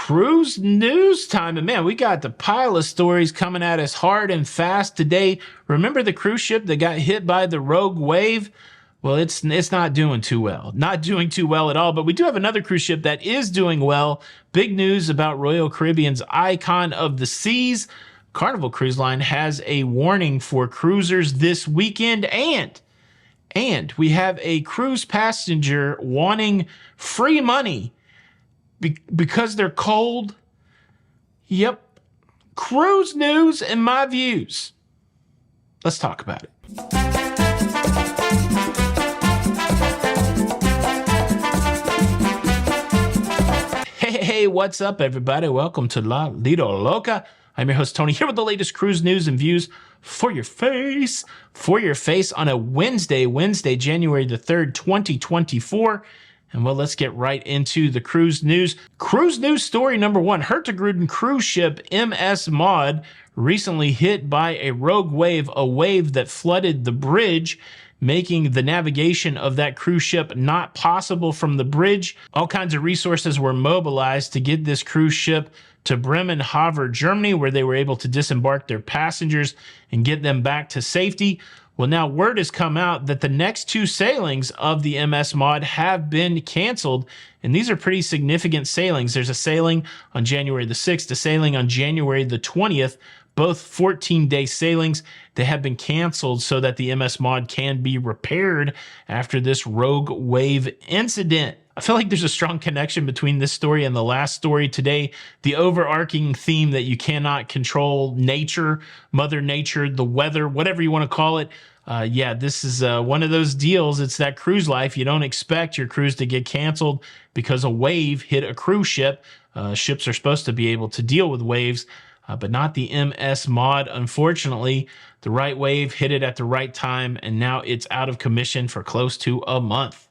Cruise news time. And man, we got the pile of stories coming at us hard and fast today. Remember the cruise ship that got hit by the rogue wave? Well, it's not doing too well. Not doing too well at all. But we do have another cruise ship that is doing well. Big news about Royal Caribbean's Icon of the Seas. Carnival Cruise Line has a warning for cruisers this weekend. And we have a cruise passenger wanting free money because they're cold. Yep. Cruise news and my views. Let's talk about it. Hey, what's up, everybody? Welcome to La Lido Loca. I'm your host, Tony, here with the latest cruise news and views for your face. For your face on a Wednesday, January the 3rd, 2024. And well, let's get right into the cruise news. Cruise news story number one. Hurtigruten cruise ship MS Maud recently hit by a rogue wave, a wave that flooded the bridge, making the navigation of that cruise ship not possible from the bridge. All kinds of resources were mobilized to get this cruise ship to Bremerhaven, Germany, where they were able to disembark their passengers and get them back to safety. Well, now word has come out that the next two sailings of the MS Maud have been canceled, and these are pretty significant sailings. There's a sailing on January the 6th, a sailing on January the 20th, both 14-day sailings. They have been canceled so that the MS Maud can be repaired after this rogue wave incident. I feel like there's a strong connection between this story and the last story today. The overarching theme that you cannot control nature, Mother Nature, the weather, whatever you want to call it. Yeah, this is one of those deals. It's that cruise life. You don't expect your cruise to get canceled because a wave hit a cruise ship. Ships are supposed to be able to deal with waves, but not the MS Maud. Unfortunately, the right wave hit it at the right time, and now it's out of commission for close to a month.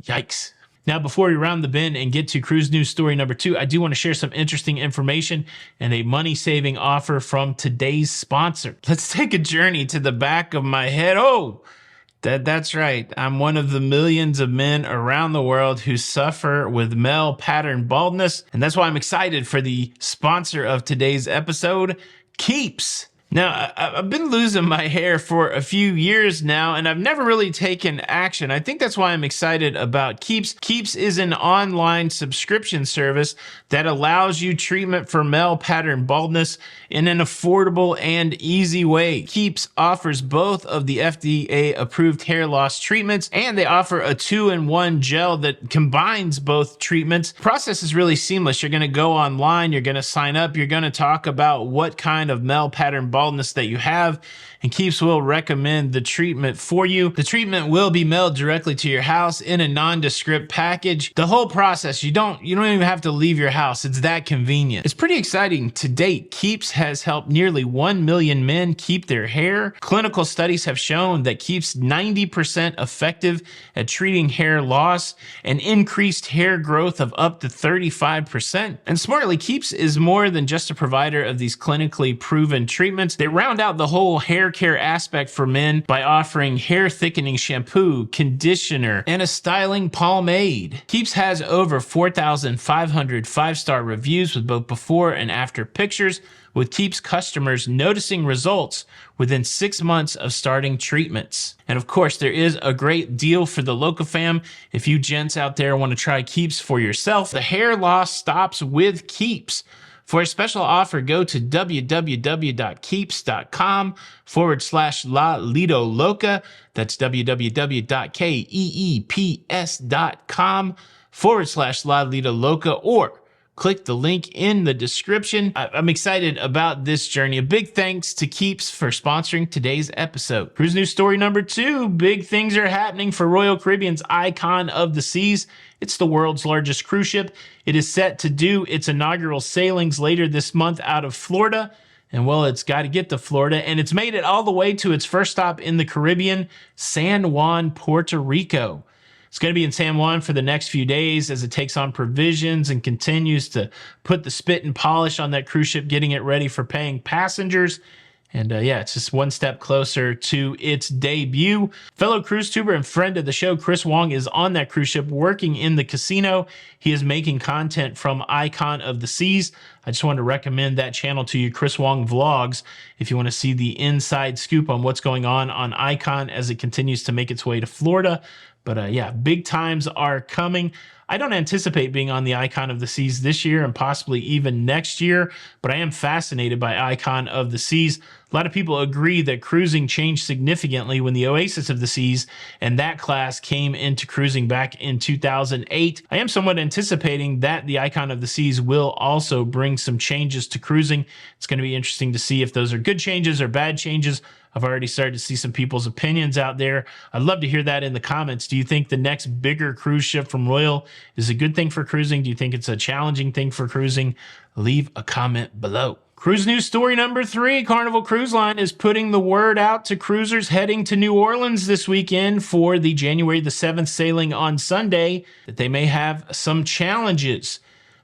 Yikes. Now, before we round the bend and get to cruise news story number two, I do want to share some interesting information and a money-saving offer from today's sponsor. Let's take a journey to the back of my head. Oh, that's right. I'm one of the millions of men around the world who suffer with male pattern baldness, and that's why I'm excited for the sponsor of today's episode, Keeps. Now, I've been losing my hair for a few years now, and I've never really taken action. I think that's why I'm excited about Keeps. Keeps is an online subscription service that allows you treatment for male pattern baldness in an affordable and easy way. Keeps offers both of the FDA-approved hair loss treatments, and they offer a 2-in-1 gel that combines both treatments. The process is really seamless. You're going to go online, you're going to sign up, you're going to talk about what kind of male pattern baldness that you have, and Keeps will recommend the treatment for you. The treatment will be mailed directly to your house in a nondescript package. The whole process, you don't even have to leave your house. It's that convenient. It's pretty exciting. To date, Keeps has helped nearly 1 million men keep their hair. Clinical studies have shown that Keeps 90% effective at treating hair loss and increased hair growth of up to 35%. And smartly, Keeps is more than just a provider of these clinically proven treatments. They round out the whole hair care aspect for men by offering hair thickening shampoo, conditioner, and a styling pomade. Keeps has over 4,500 5-star reviews with both before and after pictures, with Keeps customers noticing results within 6 months of starting treatments. And of course, there is a great deal for the Loca fam. If you gents out there want to try Keeps for yourself, the hair loss stops with Keeps. For a special offer, go to www.keeps.com/La Lido Loca. That's www.keeps.com/La Lido Loca, or click the link in the description. I'm excited about this journey. A big thanks to Keeps for sponsoring today's episode. Cruise news story number two. Big things are happening for Royal Caribbean's Icon of the Seas. It's the world's largest cruise ship. It is set to do its inaugural sailings later this month out of Florida. And well, it's got to get to Florida, and it's made it all the way to its first stop in the Caribbean, San Juan, Puerto Rico. It's going to be in San Juan for the next few days as it takes on provisions and continues to put the spit and polish on that cruise ship, getting it ready for paying passengers. And yeah, it's just one step closer to its debut. Fellow cruise tuber and friend of the show, Chris Wong, is on that cruise ship working in the casino. He is making content from Icon of the Seas. I just wanted to recommend that channel to you, Chris Wong Vlogs, if you want to see the inside scoop on what's going on Icon as it continues to make its way to Florida. But yeah, big times are coming. I don't anticipate being on the Icon of the Seas this year and possibly even next year, but I am fascinated by Icon of the Seas. A lot of people agree that cruising changed significantly when the Oasis of the Seas and that class came into cruising back in 2008. I am somewhat anticipating that the Icon of the Seas will also bring some changes to cruising. It's going to be interesting to see if those are good changes or bad changes. I've already started to see some people's opinions out there. I'd love to hear that in the comments. Do you think the next bigger cruise ship from Royal is a good thing for cruising? Do you think it's a challenging thing for cruising? Leave a comment below. Cruise news story number 3, Carnival Cruise Line is putting the word out to cruisers heading to New Orleans this weekend for the January the 7th sailing on Sunday that they may have some challenges.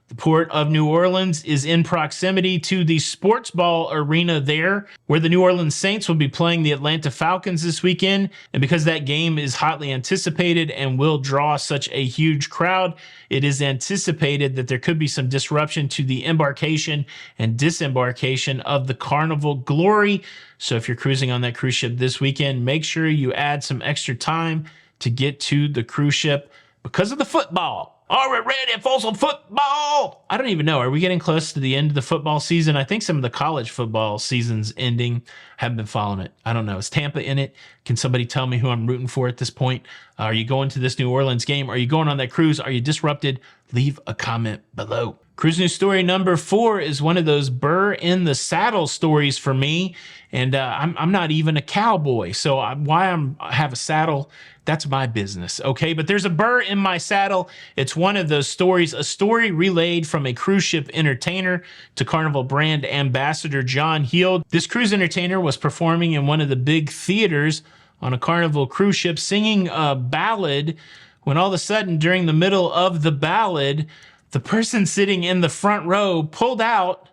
The Port of New Orleans is in proximity to the sports ball arena there, where the New Orleans Saints will be playing the Atlanta Falcons this weekend. And because that game is hotly anticipated and will draw such a huge crowd, it is anticipated that there could be some disruption to the embarkation and disembarkation of the Carnival Glory. So if you're cruising on that cruise ship this weekend, make sure you add some extra time to get to the cruise ship because of the football. Are we ready for some football? I don't even know. Are we getting close to the end of the football season? I think some of the college football season's ending. Haven't been following it. I don't know. Is Tampa in it? Can somebody tell me who I'm rooting for at this point? Are you going to this New Orleans game? Are you going on that cruise? Are you disrupted? Leave a comment below. Cruise news story number 4 is one of those burr in the saddle stories for me. And I'm not even a cowboy. So why I have a saddle, that's my business, okay? But there's a burr in my saddle. It's one of those stories, a story relayed from a cruise ship entertainer to Carnival brand ambassador John Heald. This cruise entertainer was performing in one of the big theaters on a Carnival cruise ship singing a ballad when all of a sudden during the middle of the ballad, the person sitting in the front row pulled out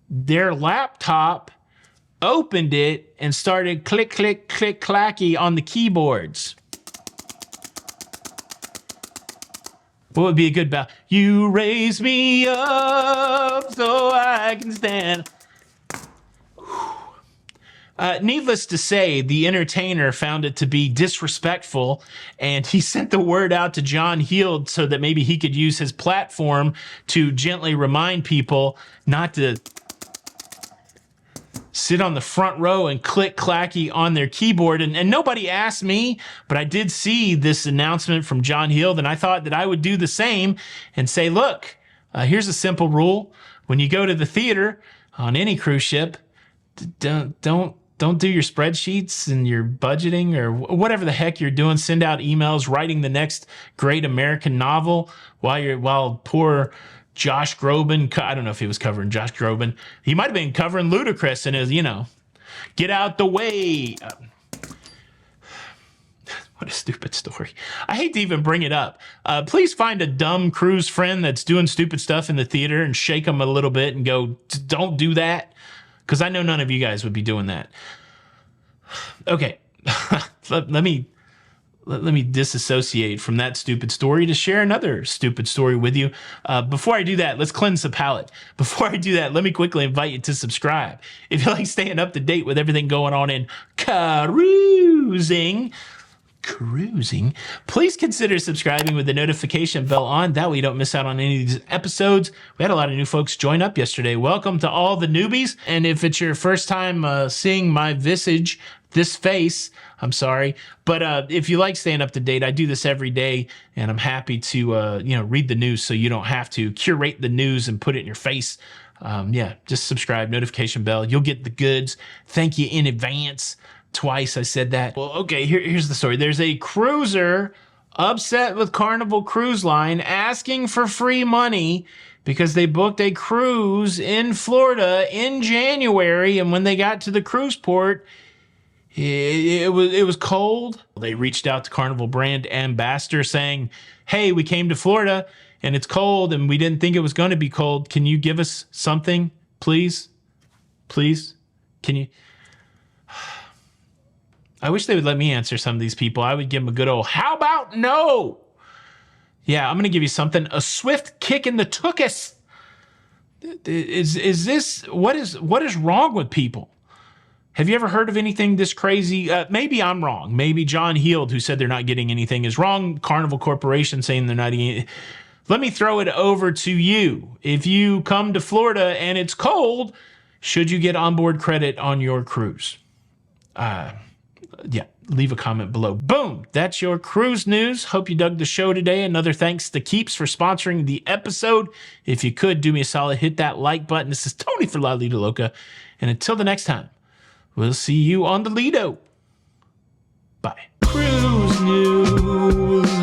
their laptop, opened it, and started click, click, click, clacky on the keyboards. What would be a good bell? You raise me up so I can stand. Needless to say, the entertainer found it to be disrespectful, and he sent the word out to John Heald so that maybe he could use his platform to gently remind people not to sit on the front row and click clacky on their keyboard. And nobody asked me, but I did see this announcement from John Heald, and I thought that I would do the same and say, look, here's a simple rule. When you go to the theater on any cruise ship, don't do your spreadsheets and your budgeting or whatever the heck you're doing. Send out emails, writing the next great American novel while poor Josh Groban, I don't know if he was covering Josh Groban. He might have been covering Ludacris and his, get out the way. What a stupid story. I hate to even bring it up. Please find a dumb cruise friend that's doing stupid stuff in the theater and shake them a little bit and go, don't do that. Because I know none of you guys would be doing that. Okay, let me disassociate from that stupid story to share another stupid story with you. Before I do that, let's cleanse the palate. Before I do that, let me quickly invite you to subscribe. If you like staying up to date with everything going on in cruising, please consider subscribing with the notification bell on. That way you don't miss out on any of these episodes. We had a lot of new folks join up yesterday. Welcome to all the newbies. And if it's your first time seeing my visage, this face, I'm sorry. But if you like staying up to date, I do this every day, and I'm happy to read the news so you don't have to curate the news and put it in your face. Just subscribe, notification bell. You'll get the goods. Thank you in advance. Twice I said that. Well, okay, here's the story. There's a cruiser upset with Carnival Cruise Line asking for free money because they booked a cruise in Florida in January, and when they got to the cruise port, it was cold. They reached out to Carnival brand ambassador saying, hey, we came to Florida and it's cold and we didn't think it was going to be cold. Can you give us something, please? Please? Can you? I wish they would let me answer some of these people. I would give them a good old, how about no? Yeah, I'm going to give you something. A swift kick in the tuchus. Is this, what is wrong with people? Have you ever heard of anything this crazy? Maybe I'm wrong. Maybe John Heald, who said they're not getting anything, is wrong. Carnival Corporation saying they're not getting. Let me throw it over to you. If you come to Florida and it's cold, should you get onboard credit on your cruise? Yeah, leave a comment below. Boom, that's your cruise news. Hope you dug the show today. Another thanks to Keeps for sponsoring the episode. If you could, do me a solid, hit that like button. This is Tony for La Lido Loca. And until the next time, we'll see you on the Lido. Bye. Cruise news.